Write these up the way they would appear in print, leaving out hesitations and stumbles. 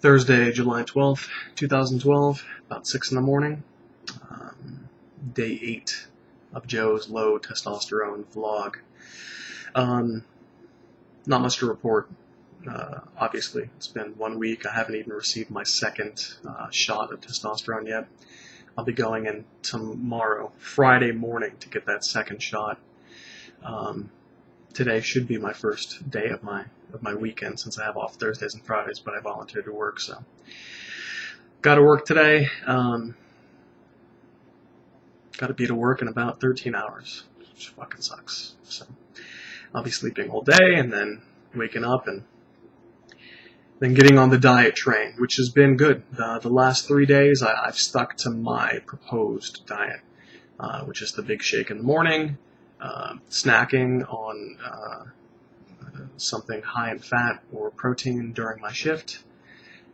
Thursday, July 12th, 2012, about 6 in the morning. Day 8 of Joe's low testosterone vlog. Not much to report. Obviously, it's been 1 week. I haven't even received my second shot of testosterone yet. I'll be going in tomorrow, Friday morning, to get that second shot. Today should be my first day of my weekend, since I have off Thursdays and Fridays, but I volunteered to work, so got to work today. Got to be to work in about 13 hours, which fucking sucks. So I'll be sleeping all day and then waking up and then getting on the diet train, which has been good. The last 3 days I've stuck to my proposed diet, which is the big shake in the morning, snacking on something high in fat or protein during my shift,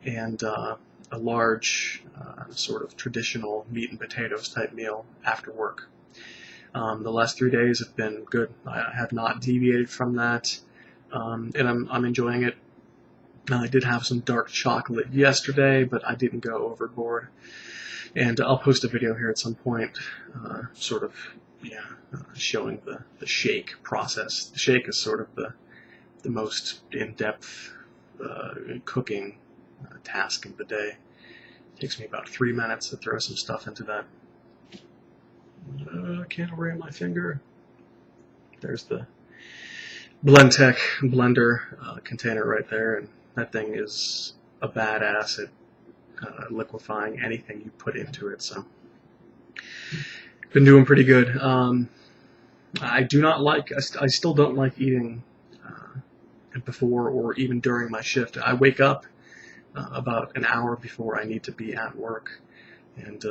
and a large sort of traditional meat and potatoes type meal after work. The last 3 days have been good. I have not deviated from that, and I'm enjoying it. I did have some dark chocolate yesterday, but I didn't go overboard. And I'll post a video here at some point, showing the shake process. The shake is sort of the most in-depth cooking task of the day. It takes me about 3 minutes to throw some stuff into that. I can't orient my finger. There's the Blendtec blender container right there, and that thing is a badass at liquefying anything you put into it. So, been doing pretty good. I still don't like eating before or even during my shift. I wake up about an hour before I need to be at work, and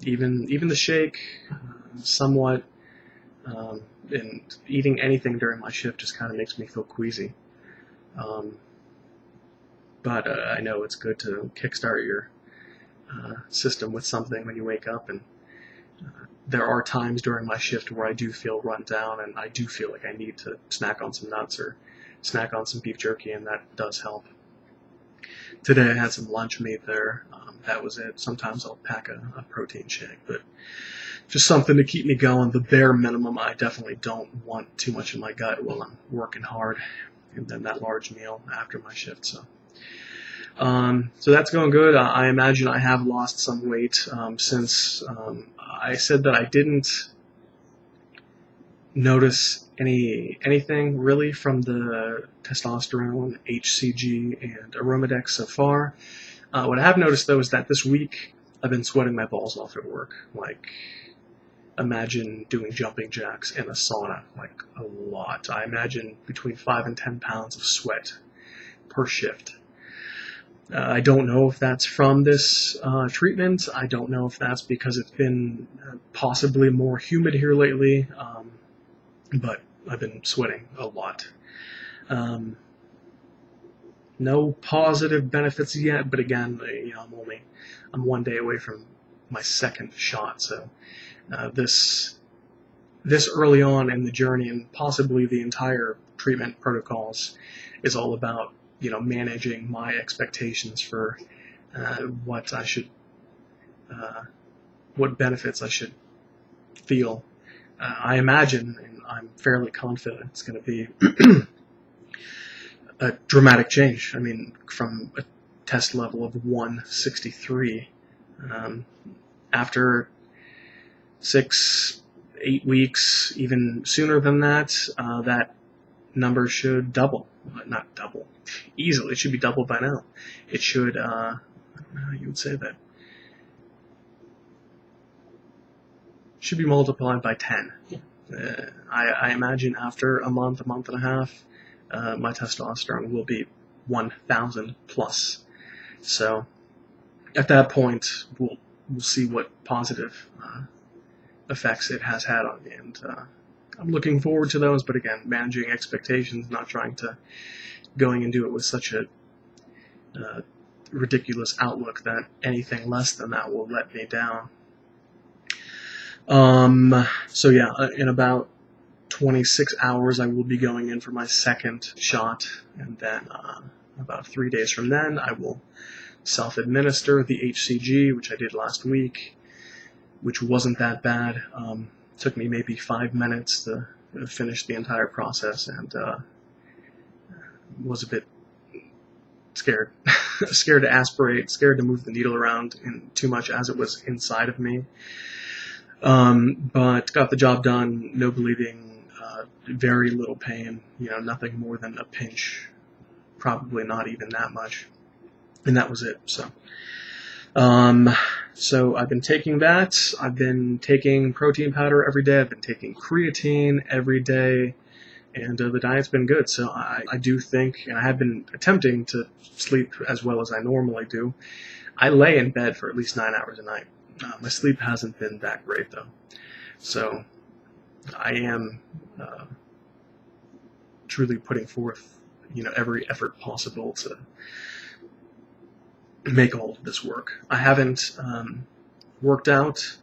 even the shake, somewhat, and eating anything during my shift just kind of makes me feel queasy. But I know it's good to kickstart your system with something when you wake up, and there are times during my shift where I do feel run down, and I do feel like I need to snack on some nuts or snack on some beef jerky, and that does help. Today I had some lunch meat there. That was it. Sometimes I'll pack a protein shake, but just something to keep me going. The bare minimum. I definitely don't want too much in my gut while I'm working hard, and then that large meal after my shift. So that's going good. I imagine I have lost some weight since I said that I didn't notice anything really from the testosterone, HCG, and Aromadex so far. What I have noticed, though, is that this week I've been sweating my balls off at work. Like, imagine doing jumping jacks in a sauna, like a lot. I imagine between 5 and 10 pounds of sweat per shift. I don't know if that's from this treatment. I don't know if that's because it's been possibly more humid here lately, but I've been sweating a lot. No positive benefits yet, but again, I'm 1 day away from my second shot, so this early on in the journey, and possibly the entire treatment protocols, is all about managing my expectations for what benefits I should feel. I imagine, and I'm fairly confident, it's going to be a dramatic change. I mean, from a test level of 163, after 6-8 weeks, even sooner than that, that number should double. Not double. Easily. It should be double by now. It should, I don't know how you would say that. Should be multiplied by 10. I imagine after a month and a half, my testosterone will be 1,000 plus. So at that point, we'll see what positive effects it has had on me, and I'm looking forward to those. But again, managing expectations, not trying to going into it with such a ridiculous outlook that anything less than that will let me down. So yeah, in about 26 hours I will be going in for my second shot, and then about 3 days from then I will self-administer the HCG, which I did last week, which wasn't that bad. Took me maybe 5 minutes to finish the entire process, and was a bit scared. Scared to aspirate, scared to move the needle around too much as it was inside of me. But got the job done, no bleeding, very little pain, nothing more than a pinch, probably not even that much, and that was it. So I've been taking that. I've been taking protein powder every day. I've been taking creatine every day, and the diet's been good. So I do think, and I have been attempting to sleep as well as I normally do. I lay in bed for at least 9 hours a night. My sleep hasn't been that great though. So I am truly putting forth, every effort possible to make all of this work. I haven't worked out.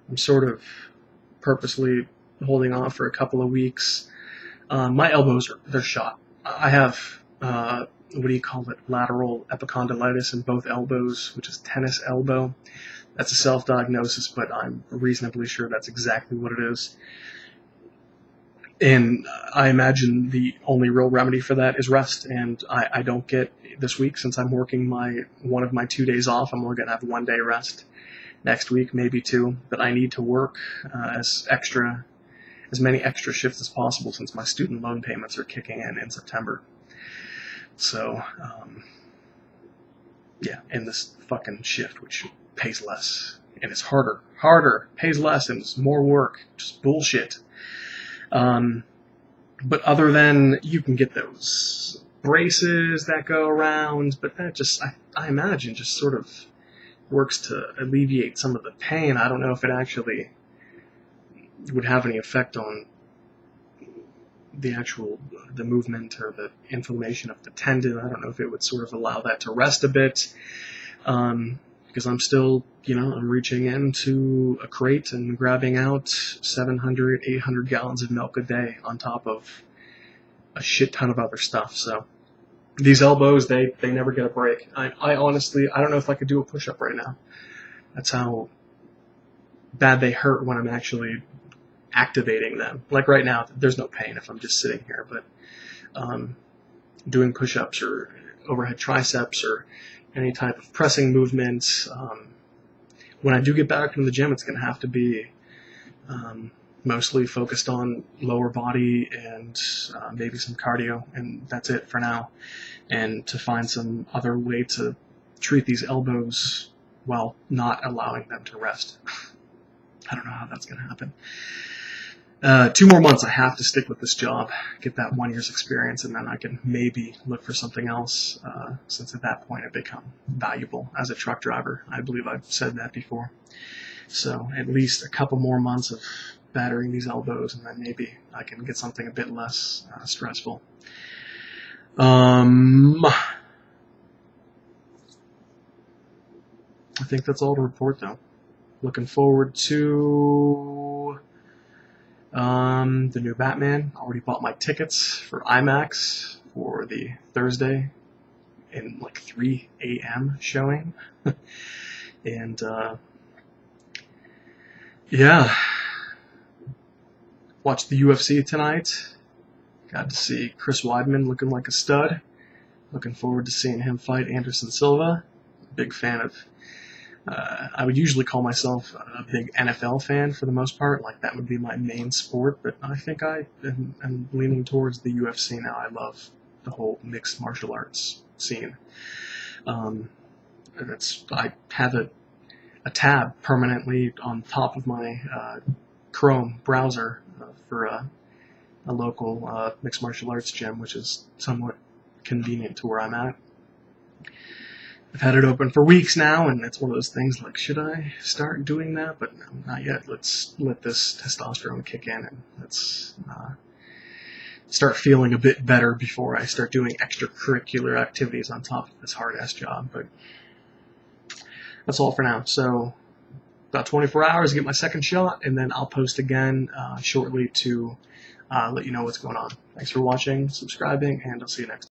I'm sort of purposely holding off for a couple of weeks. My elbows they're shot. I have lateral epicondylitis in both elbows, which is tennis elbow. That's a self-diagnosis, but I'm reasonably sure that's exactly what it is. And I imagine the only real remedy for that is rest. And I don't get this week, since I'm working one of my 2 days off. I'm only going to have 1 day rest next week, maybe 2. But I need to work as many extra shifts as possible, since my student loan payments are kicking in September. So, in this fucking shift, which pays less, and it's harder, pays less, and it's more work. Just bullshit. But other than, you can get those braces that go around, but that just, I imagine, just sort of works to alleviate some of the pain. I don't know if it actually would have any effect on the movement or the inflammation of the tendon. I don't know if it would sort of allow that to rest a bit. Because I'm still, I'm reaching into a crate and grabbing out 700, 800 gallons of milk a day on top of a shit ton of other stuff. So these elbows, they never get a break. I honestly, I don't know if I could do a push-up right now. That's how bad they hurt when I'm actually activating them. Like right now, there's no pain if I'm just sitting here, but doing push-ups or overhead triceps or any type of pressing movements. When I do get back into the gym, it's going to have to be mostly focused on lower body and maybe some cardio, and that's it for now. And to find some other way to treat these elbows while not allowing them to rest. I don't know how that's going to happen. 2 more months I have to stick with this job, get that 1 year's experience, and then I can maybe look for something else, since at that point I become valuable as a truck driver. I believe I've said that before. So at least a couple more months of battering these elbows, and then maybe I can get something a bit less stressful. I think that's all to report, though. Looking forward to the new Batman. Already bought my tickets for IMAX for the Thursday in 3 a.m. showing. And watched the UFC tonight. Got to see Chris Weidman looking like a stud. Looking forward to seeing him fight Anderson Silva. Big fan of I would usually call myself a big NFL fan for the most part. That would be my main sport, but I think I am leaning towards the UFC now. I love the whole mixed martial arts scene. I have a tab permanently on top of my Chrome browser for a local mixed martial arts gym, which is somewhat convenient to where I'm at. I've had it open for weeks now, and it's one of those things should I start doing that? But no, not yet. Let's let this testosterone kick in, and let's start feeling a bit better before I start doing extracurricular activities on top of this hard-ass job. But that's all for now. So about 24 hours to get my second shot, and then I'll post again shortly to let you know what's going on. Thanks for watching, subscribing, and I'll see you next time.